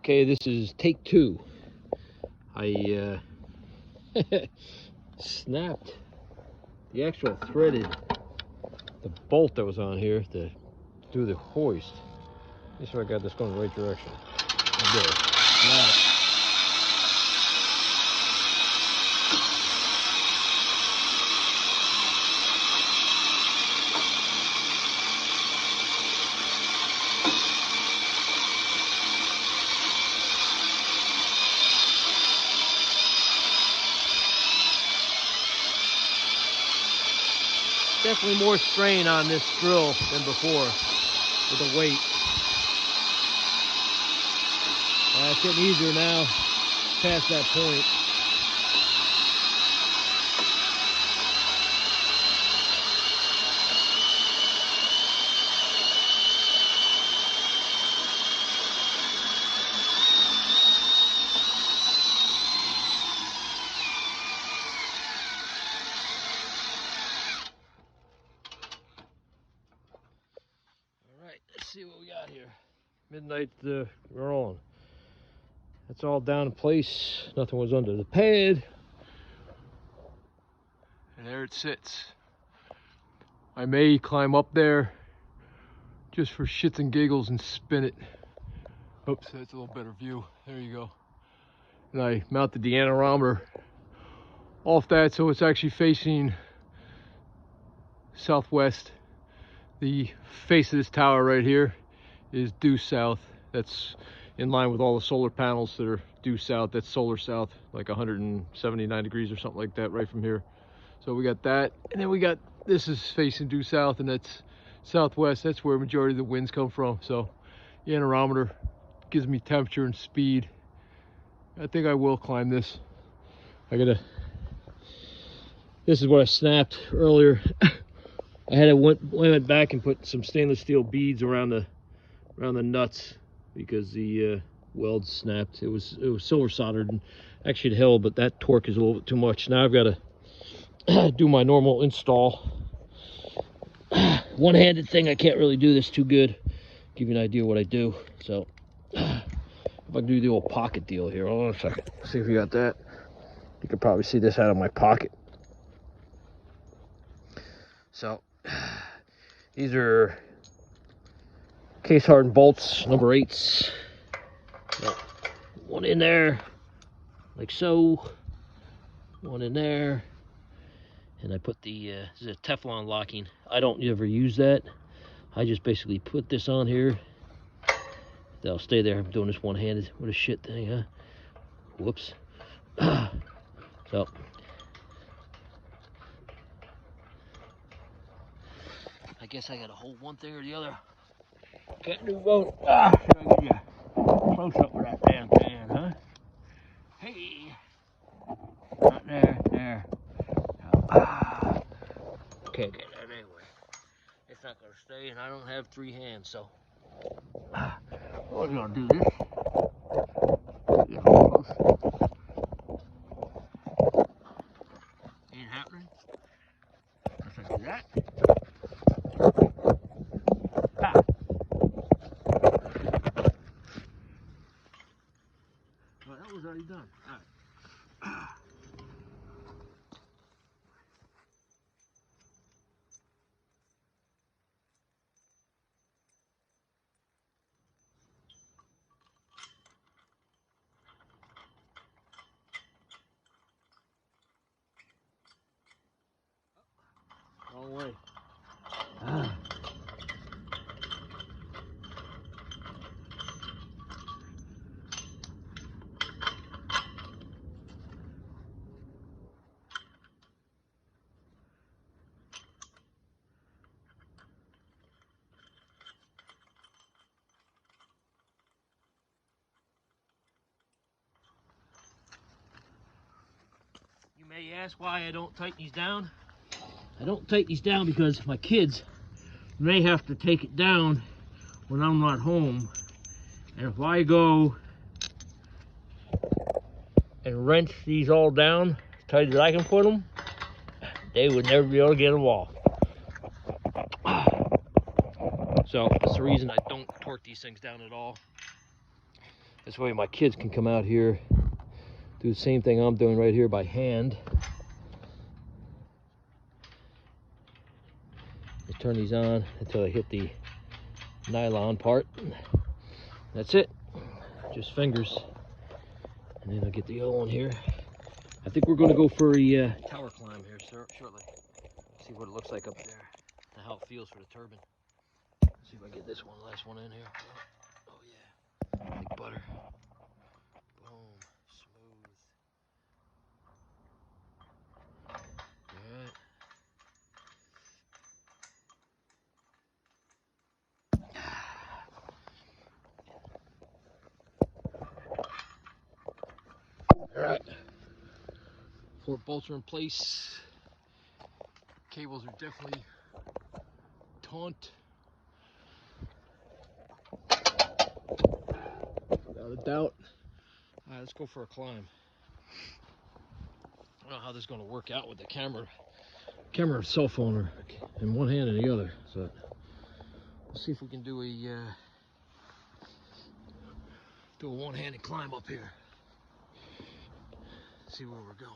Okay, this is take two. I snapped the actual threaded the bolt that was on here to do the hoist. Make sure I got this going the right direction. I did. Now, definitely more strain on this drill than before with the weight. It's getting easier now past that point. Let's see what we got here. Midnight we're on. That's all down in place. Nothing was under the pad. And there it sits. I may climb up there just for shits and giggles and spin it. Oops, that's a little better view. There you go. And I mounted the anerometer off that so it's actually facing southwest. The face of this tower right here is due south. That's in line with all the solar panels that are due south. That's solar south, like 179 degrees or something like that right from here. So we got that, and then we got this is facing due south, and that's southwest. That's where majority of the winds come from. So the anerometer gives me temperature and speed. I think I will climb this. This is what I snapped earlier. I had went back and put some stainless steel beads around the nuts because the weld snapped. It was silver soldered and actually it held, but that torque is a little bit too much. Now I've got to do my normal install. One-handed thing, I can't really do this too good. Give you an idea what I do. So if I can do the old pocket deal here, hold on a second. See if you got that. You can probably see this out of my pocket. So these are case hardened bolts, number 8s. One in there, like so. One in there. And I put the this is a Teflon locking. I don't ever use that. I just basically put this on here. That'll stay there. I'm doing this one-handed. What a shit thing, huh? Whoops. So I guess I gotta hold one thing or the other. Can't do both. Should I get you close up with that damn pan, huh? Hey. Not there, there. Can't get that anyway. It's not gonna stay, and I don't have 3 hands, so we're gonna do this. Get close. Ain't happening. Let's do that. Well, that was already done. All right. Wrong way. You may ask why I don't tighten these down. I don't tighten these down because my kids may have to take it down when I'm not home. And if I go and wrench these all down as tight as I can put them, they would never be able to get them off. So that's the reason I don't torque these things down at all. This way my kids can come out here, do the same thing I'm doing right here by hand. Just turn these on until I hit the nylon part. That's it. Just fingers. And then I'll get the other one here. I think we're going to go for a tower climb here shortly. See what it looks like up there. And how it feels for the turbine. See if I get this one, last one in here. Oh yeah. Like butter. Boom. Smooth. Alright. Alright. 4 bolts are in place. Cables are definitely taut. Without a doubt. Alright, let's go for a climb. I don't know how this is going to work out with the camera and cell phone in one hand and the other. So let's see if we can do a one-handed climb up here. See where we're going.